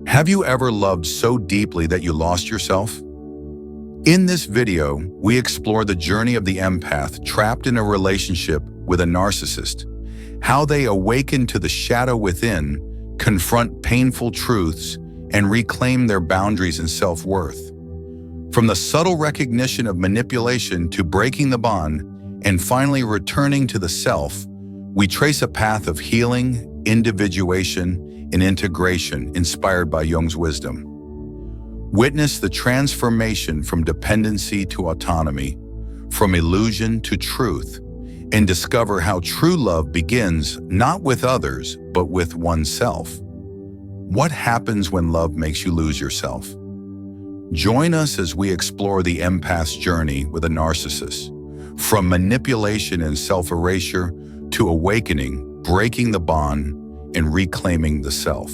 Have you ever loved so deeply that you lost yourself? In this video, we explore the journey of the empath trapped in a relationship with a narcissist, how they awaken to the shadow within, confront painful truths, and reclaim their boundaries and self-worth. From the subtle recognition of manipulation to breaking the bond and finally returning to the self, we trace a path of healing, individuation, and integration inspired by Jung's wisdom. Witness the transformation from dependency to autonomy, from illusion to truth, and discover how true love begins not with others, but with oneself. What happens when love makes you lose yourself? Join us as we explore the empath's journey with a narcissist, from manipulation and self-erasure to awakening, breaking the bond, and reclaiming the self.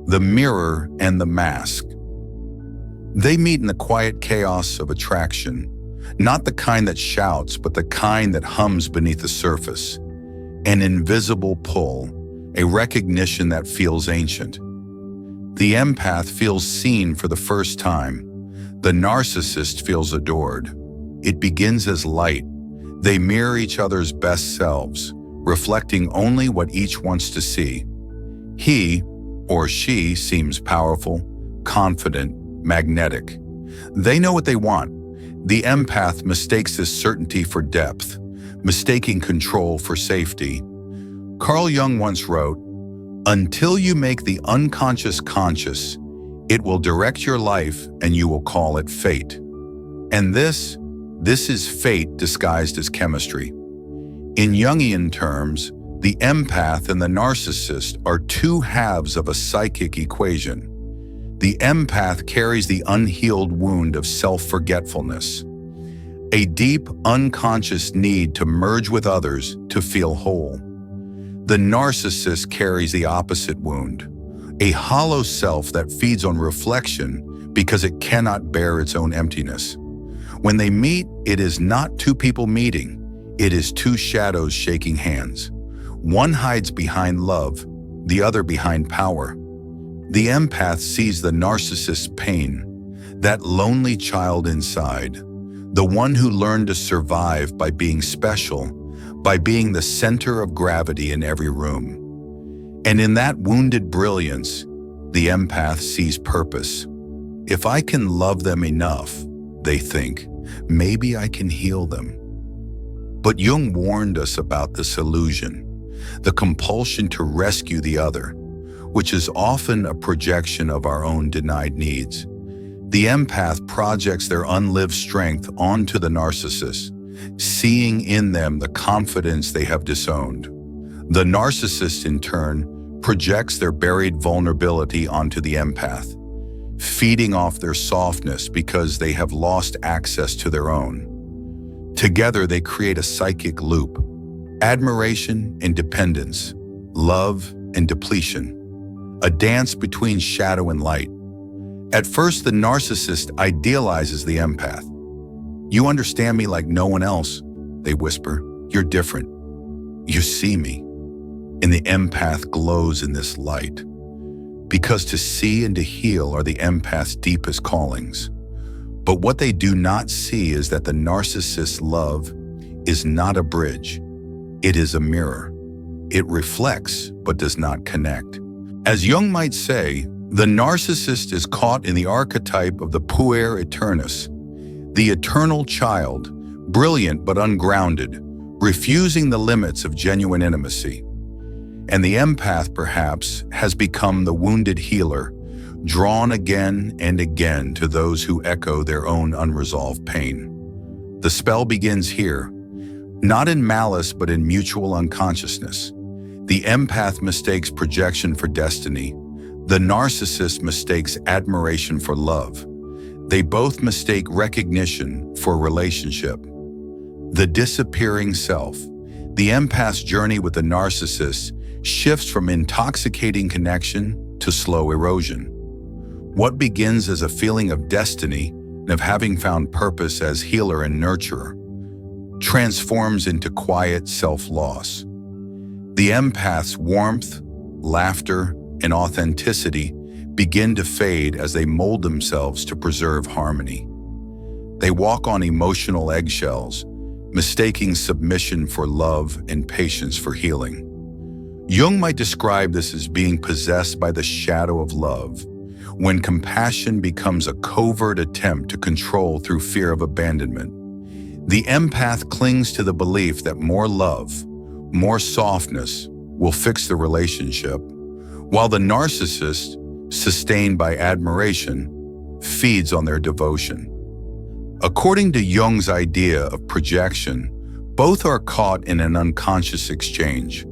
The mirror and the mask. They meet in the quiet chaos of attraction, not the kind that shouts, but the kind that hums beneath the surface. An invisible pull, a recognition that feels ancient. The empath feels seen for the first time. The narcissist feels adored. It begins as light. They mirror each other's best selves, reflecting only what each wants to see. He or she seems powerful, confident, magnetic. They know what they want. The empath mistakes this certainty for depth, mistaking control for safety. Carljung once wrote, "Until you make the unconscious conscious, it will direct your life and you will call it fate." And this is fate disguised as chemistry. In Jungian terms, the empath and the narcissist are two halves of a psychic equation. The empath carries the unhealed wound of self-forgetfulness, a deep, unconscious need to merge with others to feel whole. The narcissist carries the opposite wound, a hollow self that feeds on reflection because it cannot bear its own emptiness. When they meet, it is not two people meeting. It is two shadows shaking hands. One hides behind love, the other behind power. The empath sees the narcissist's pain, that lonely child inside, the one who learned to survive by being special, by being the center of gravity in every room. And in that wounded brilliance, the empath sees purpose. If I can love them enough, they think, maybe I can heal them. But Jung warned us about this illusion, the compulsion to rescue the other, which is often a projection of our own denied needs. The empath projects their unlived strength onto the narcissist, seeing in them the confidence they have disowned. The narcissist, in turn, projects their buried vulnerability onto the empath, feeding off their softness because they have lost access to their own. Together, they create a psychic loop: admiration and dependence, love and depletion, a dance between shadow and light. At first, the narcissist idealizes the empath. "You understand me like no one else," they whisper. "You're different. You see me." And the empath glows in this light, because to see and to heal are the empath's deepest callings. But what they do not see is that the narcissist's love is not a bridge. It is a mirror. It reflects but does not connect. As Jung might say, the narcissist is caught in the archetype of the puer aeternus, the eternal child, brilliant but ungrounded, refusing the limits of genuine intimacy. And the empath, perhaps, has become the wounded healer, drawn again and again to those who echo their own unresolved pain. The spell begins here, not in malice but in mutual unconsciousness. The empath mistakes projection for destiny. The narcissist mistakes admiration for love. They both mistake recognition for relationship. The disappearing self. The empath's journey with the narcissist shifts from intoxicating connection to slow erosion. What begins as a feeling of destiny and of having found purpose as healer and nurturer transforms into quiet self-loss. The empath's warmth, laughter, and authenticity begin to fade as they mold themselves to preserve harmony. They walk on emotional eggshells, mistaking submission for love and patience for healing. Jung might describe this as being possessed by the shadow of love, when compassion becomes a covert attempt to control through fear of abandonment. The empath clings to the belief that more love, more softness, will fix the relationship, while the narcissist, sustained by admiration, feeds on their devotion. According to Jung's idea of projection, both are caught in an unconscious exchange.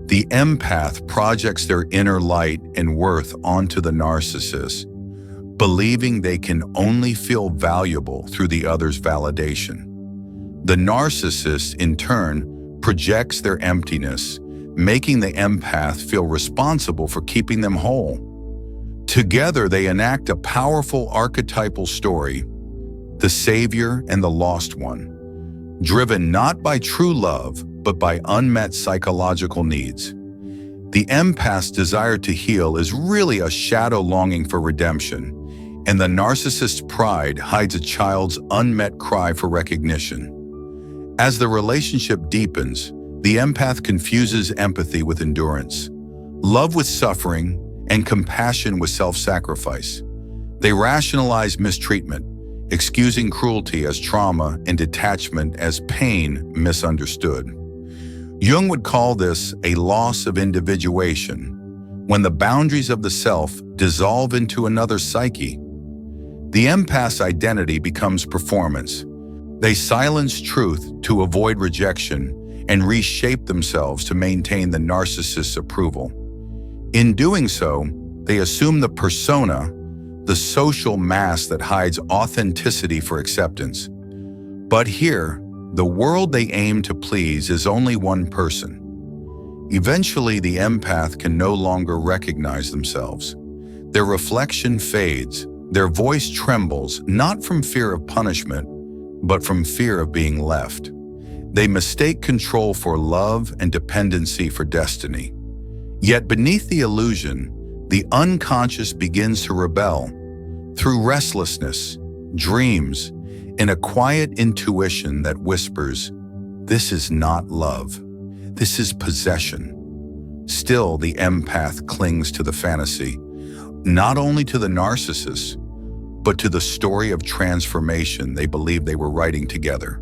The empath projects their inner light and worth onto the narcissist, believing they can only feel valuable through the other's validation. The narcissist, in turn, projects their emptiness, making the empath feel responsible for keeping them whole. Together, they enact a powerful archetypal story, the savior and the lost one, driven not by true love, but by unmet psychological needs. The empath's desire to heal is really a shadow longing for redemption, and the narcissist's pride hides a child's unmet cry for recognition. As the relationship deepens, the empath confuses empathy with endurance, love with suffering, and compassion with self-sacrifice. They rationalize mistreatment, excusing cruelty as trauma and detachment as pain misunderstood. Jung would call this a loss of individuation, when the boundaries of the self dissolve into another psyche. The empath's identity becomes performance. They silence truth to avoid rejection and reshape themselves to maintain the narcissist's approval. In doing so, they assume the persona, the social mask that hides authenticity for acceptance. But here, the world they aim to please is only one person. Eventually, the empath can no longer recognize themselves. Their reflection fades, their voice trembles, not from fear of punishment, but from fear of being left. They mistake control for love and dependency for destiny. Yet beneath the illusion, the unconscious begins to rebel through restlessness, dreams, and a quiet intuition that whispers, "This is not love. This is possession." Still, the empath clings to the fantasy, not only to the narcissist, but to the story of transformation they believe they were writing together.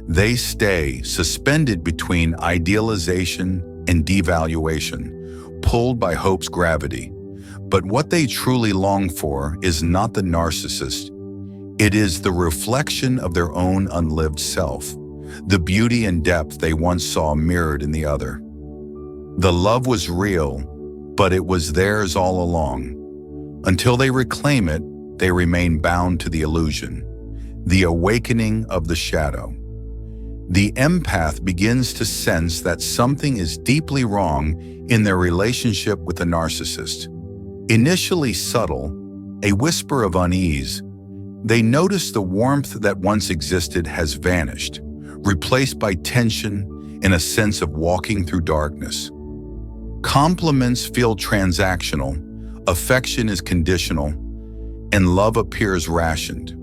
They stay suspended between idealization and devaluation, pulled by hope's gravity. But what they truly long for is not the narcissist. It is the reflection of their own unlived self, the beauty and depth they once saw mirrored in the other. The love was real, but it was theirs all along. Until they reclaim it, they remain bound to the illusion, the awakening of the shadow. The empath begins to sense that something is deeply wrong in their relationship with the narcissist. Initially subtle, a whisper of unease, they notice the warmth that once existed has vanished, replaced by tension and a sense of walking through darkness. Compliments feel transactional, affection is conditional, and love appears rationed.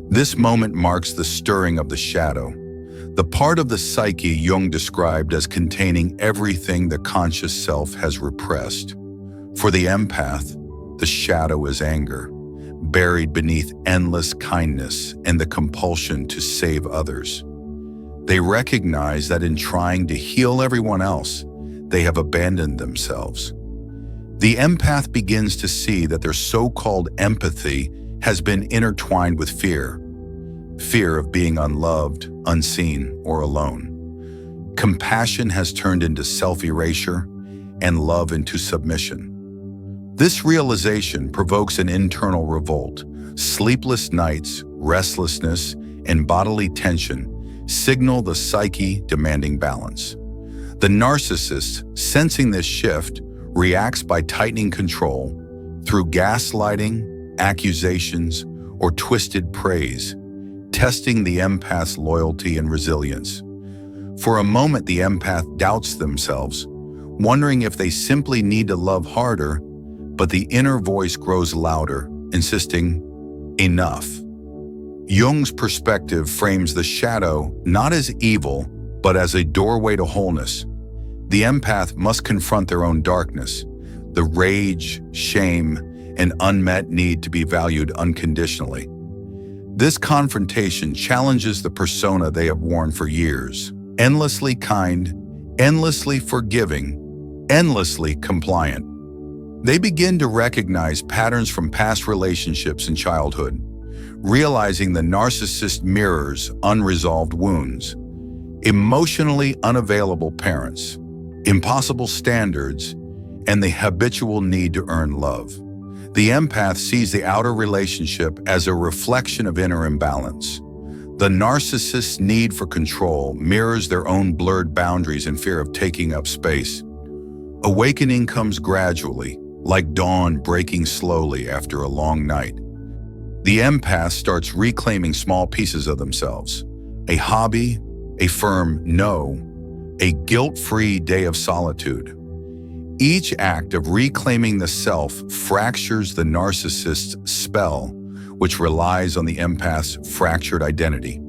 This moment marks the stirring of the shadow, the part of the psyche Jung described as containing everything the conscious self has repressed. For the empath, the shadow is anger, buried beneath endless kindness and the compulsion to save others. They recognize that in trying to heal everyone else, they have abandoned themselves. The empath begins to see that their so-called empathy has been intertwined with fear of being unloved, unseen, or alone. Compassion has turned into self-erasure and love into submission. This realization provokes an internal revolt. Sleepless nights, restlessness, and bodily tension signal the psyche demanding balance. The narcissist, sensing this shift, reacts by tightening control through gaslighting, accusations, or twisted praise, testing the empath's loyalty and resilience. For a moment, the empath doubts themselves, wondering if they simply need to love harder, but the inner voice grows louder, insisting, "Enough." Jung's perspective frames the shadow not as evil, but as a doorway to wholeness. The empath must confront their own darkness, the rage, shame, and unmet need to be valued unconditionally. This confrontation challenges the persona they have worn for years, endlessly kind, endlessly forgiving, endlessly compliant. They begin to recognize patterns from past relationships in childhood, realizing the narcissist mirrors unresolved wounds, emotionally unavailable parents, impossible standards, and the habitual need to earn love. The empath sees the outer relationship as a reflection of inner imbalance. The narcissist's need for control mirrors their own blurred boundaries and fear of taking up space. Awakening comes gradually, like dawn breaking slowly after a long night. The empath starts reclaiming small pieces of themselves: a hobby, a firm no, a guilt-free day of solitude. Each act of reclaiming the self fractures the narcissist's spell, which relies on the empath's fractured identity.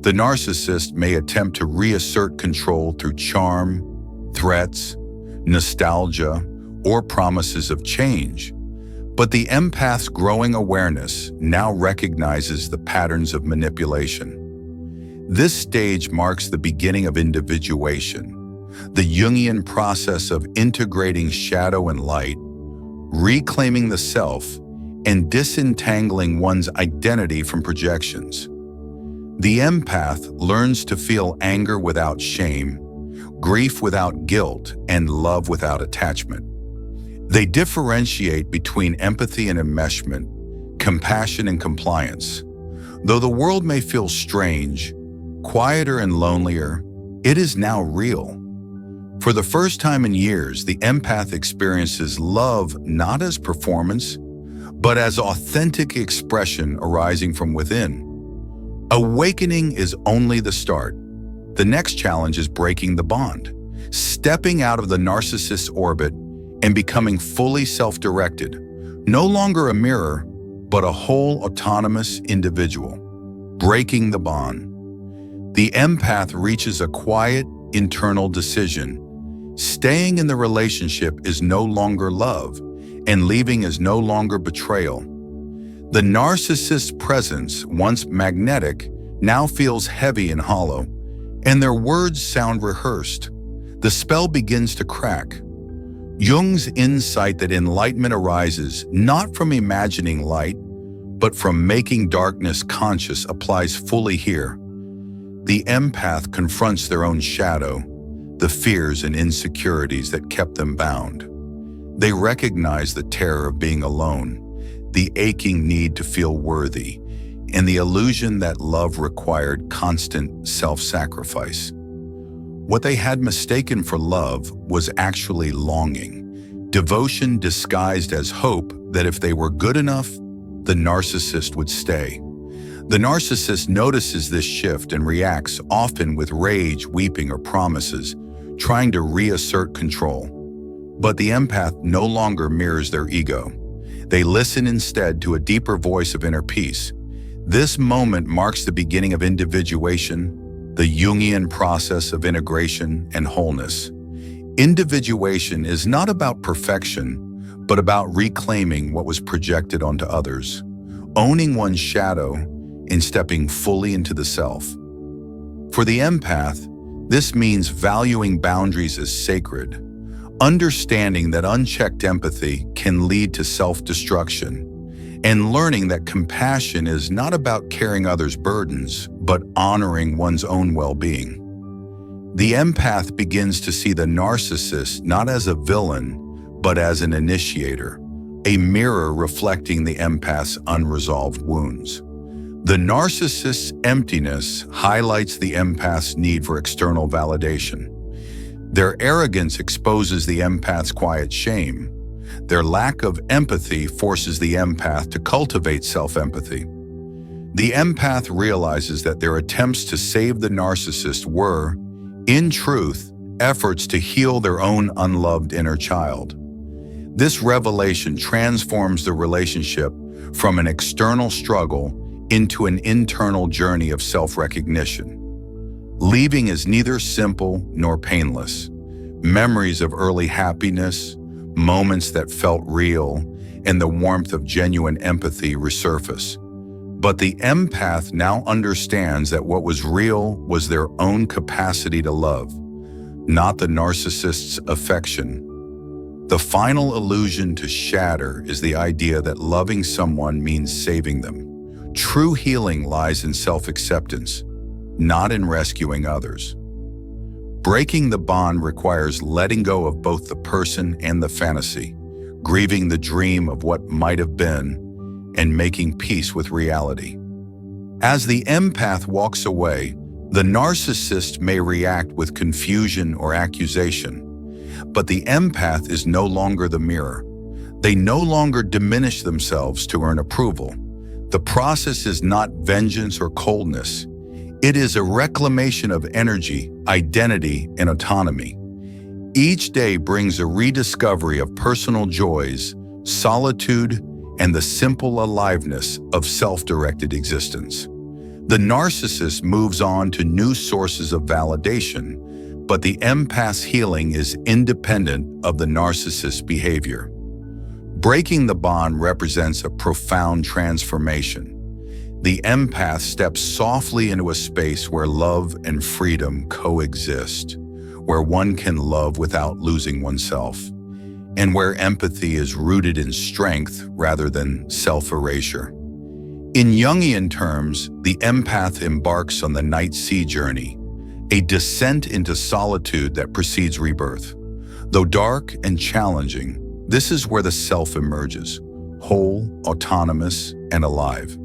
The narcissist may attempt to reassert control through charm, threats, nostalgia, or promises of change. But the empath's growing awareness now recognizes the patterns of manipulation. This stage marks the beginning of individuation, the Jungian process of integrating shadow and light, reclaiming the self, and disentangling one's identity from projections. The empath learns to feel anger without shame, grief without guilt, and love without attachment. They differentiate between empathy and enmeshment, compassion and compliance. Though the world may feel strange, quieter and lonelier, it is now real. For the first time in years, the empath experiences love not as performance, but as authentic expression arising from within. Awakening is only the start. The next challenge is breaking the bond, stepping out of the narcissist's orbit and becoming fully self-directed, no longer a mirror, but a whole autonomous individual. Breaking the bond. The empath reaches a quiet, internal decision. Staying in the relationship is no longer love, and leaving is no longer betrayal. The narcissist's presence, once magnetic, now feels heavy and hollow, and their words sound rehearsed. The spell begins to crack. Jung's insight that enlightenment arises not from imagining light, but from making darkness conscious applies fully here. The empath confronts their own shadow, the fears and insecurities that kept them bound. They recognize the terror of being alone, the aching need to feel worthy, and the illusion that love required constant self-sacrifice. What they had mistaken for love was actually longing, devotion disguised as hope that if they were good enough, the narcissist would stay. The narcissist notices this shift and reacts, often with rage, weeping, or promises, trying to reassert control. But the empath no longer mirrors their ego. They listen instead to a deeper voice of inner peace. This moment marks the beginning of individuation, the Jungian process of integration and wholeness. Individuation is not about perfection, but about reclaiming what was projected onto others, owning one's shadow, and stepping fully into the self. For the empath, this means valuing boundaries as sacred, understanding that unchecked empathy can lead to self-destruction, and learning that compassion is not about carrying others' burdens, but honoring one's own well-being. The empath begins to see the narcissist not as a villain, but as an initiator, a mirror reflecting the empath's unresolved wounds. The narcissist's emptiness highlights the empath's need for external validation. Their arrogance exposes the empath's quiet shame. Their lack of empathy forces the empath to cultivate self-empathy. The empath realizes that their attempts to save the narcissist were, in truth, efforts to heal their own unloved inner child. This revelation transforms the relationship from an external struggle into an internal journey of self-recognition. Leaving is neither simple nor painless. Memories of early happiness, moments that felt real, and the warmth of genuine empathy resurface. But the empath now understands that what was real was their own capacity to love, not the narcissist's affection. The final illusion to shatter is the idea that loving someone means saving them. True healing lies in self-acceptance, not in rescuing others. Breaking the bond requires letting go of both the person and the fantasy, grieving the dream of what might have been, and making peace with reality. As the empath walks away, the narcissist may react with confusion or accusation, but the empath is no longer the mirror. They no longer diminish themselves to earn approval. The process is not vengeance or coldness. It is a reclamation of energy, identity, and autonomy. Each day brings a rediscovery of personal joys, solitude, and the simple aliveness of self-directed existence. The narcissist moves on to new sources of validation, but the empath's healing is independent of the narcissist's behavior. Breaking the bond represents a profound transformation. The empath steps softly into a space where love and freedom coexist, where one can love without losing oneself, and where empathy is rooted in strength rather than self-erasure. In Jungian terms, the empath embarks on the night sea journey, a descent into solitude that precedes rebirth. Though dark and challenging, this is where the self emerges, whole, autonomous, and alive.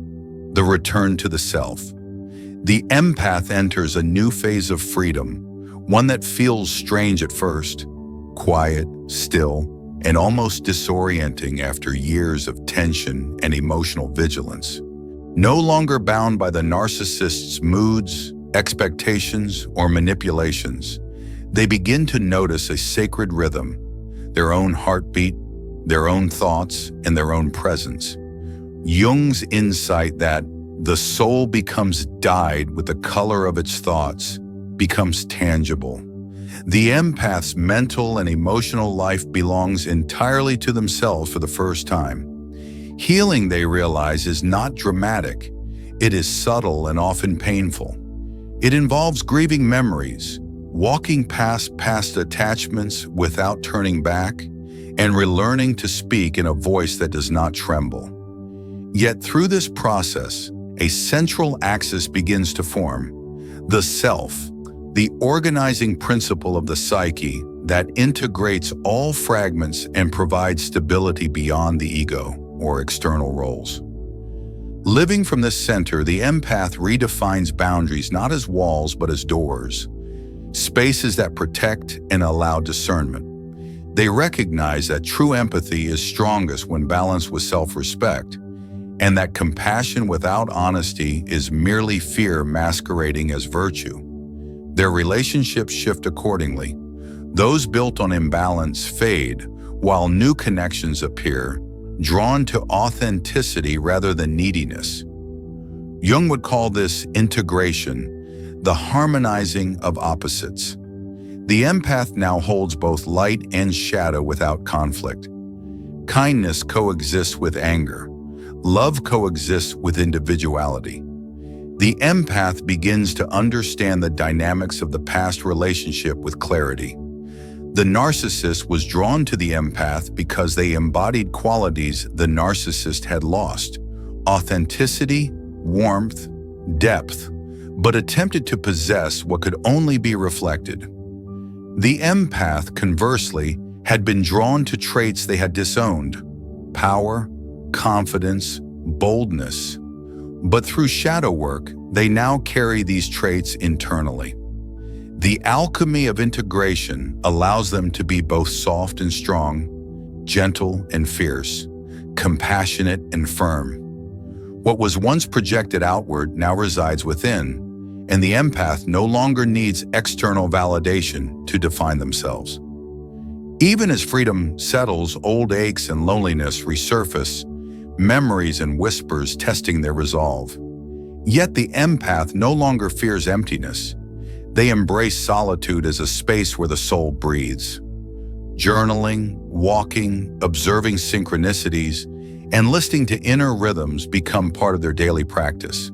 The return to the self. The empath enters a new phase of freedom, one that feels strange at first, quiet, still, and almost disorienting after years of tension and emotional vigilance. No longer bound by the narcissist's moods, expectations, or manipulations, they begin to notice a sacred rhythm, their own heartbeat, their own thoughts, and their own presence. Jung's insight that the soul becomes dyed with the color of its thoughts becomes tangible. The empath's mental and emotional life belongs entirely to themselves for the first time. Healing, they realize, is not dramatic. It is subtle and often painful. It involves grieving memories, walking past past attachments without turning back, and relearning to speak in a voice that does not tremble. Yet through this process, a central axis begins to form: the self, the organizing principle of the psyche that integrates all fragments and provides stability beyond the ego or external roles. Living from this center, the empath redefines boundaries not as walls but as doors, spaces that protect and allow discernment. They recognize that true empathy is strongest when balanced with self-respect, and that compassion without honesty is merely fear masquerading as virtue. Their relationships shift accordingly. Those built on imbalance fade, while new connections appear, drawn to authenticity rather than neediness. Jung would call this integration, the harmonizing of opposites. The empath now holds both light and shadow without conflict. Kindness coexists with anger. Love coexists with individuality. The empath begins to understand the dynamics of the past relationship with clarity. The narcissist was drawn to the empath because they embodied qualities the narcissist had lost: authenticity, warmth, depth, but attempted to possess what could only be reflected. The empath, conversely, had been drawn to traits they had disowned: power, confidence, boldness. But through shadow work, they now carry these traits internally. The alchemy of integration allows them to be both soft and strong, gentle and fierce, compassionate and firm. What was once projected outward now resides within, and the empath no longer needs external validation to define themselves. Even as freedom settles, old aches and loneliness resurface, memories and whispers testing their resolve. Yet the empath no longer fears emptiness. They embrace solitude as a space where the soul breathes. Journaling, walking, observing synchronicities, and listening to inner rhythms become part of their daily practice.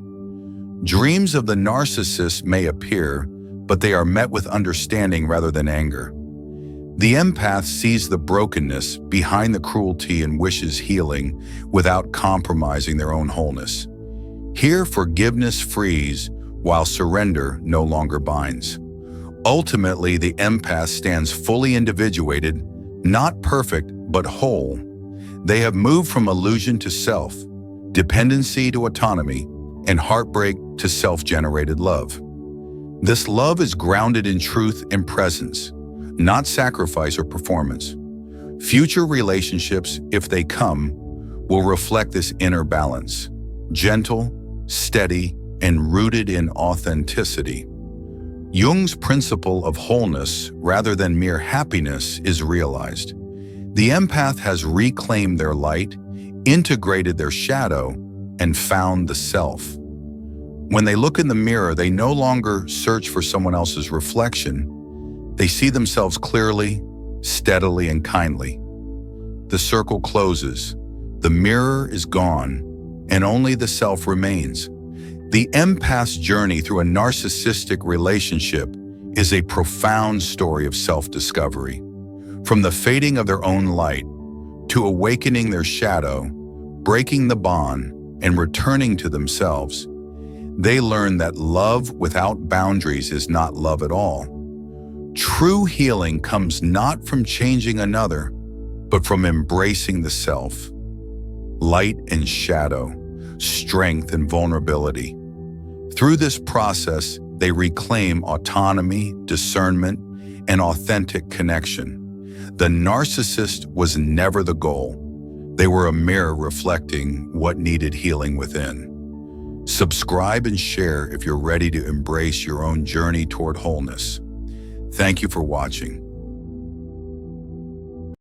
Dreams of the narcissist may appear, but they are met with understanding rather than anger. The empath sees the brokenness behind the cruelty and wishes healing without compromising their own wholeness. Here, forgiveness frees, while surrender no longer binds. Ultimately, the empath stands fully individuated, not perfect, but whole. They have moved from illusion to self, dependency to autonomy, and heartbreak to self-generated love. This love is grounded in truth and presence, not sacrifice or performance. Future relationships, if they come, will reflect this inner balance, gentle, steady, and rooted in authenticity. Jung's principle of wholeness rather than mere happiness is realized. The empath has reclaimed their light, integrated their shadow, and found the self. When they look in the mirror, they no longer search for someone else's reflection. They see themselves clearly, steadily, and kindly. The circle closes, the mirror is gone, and only the self remains. The empath's journey through a narcissistic relationship is a profound story of self-discovery. From the fading of their own light to awakening their shadow, breaking the bond, and returning to themselves, they learn that love without boundaries is not love at all. True healing comes not from changing another, but from embracing the self. Light and shadow, strength and vulnerability. Through this process, they reclaim autonomy, discernment, and authentic connection. The narcissist was never the goal. They were a mirror reflecting what needed healing within. Subscribe and share if you're ready to embrace your own journey toward wholeness. Thank you for watching.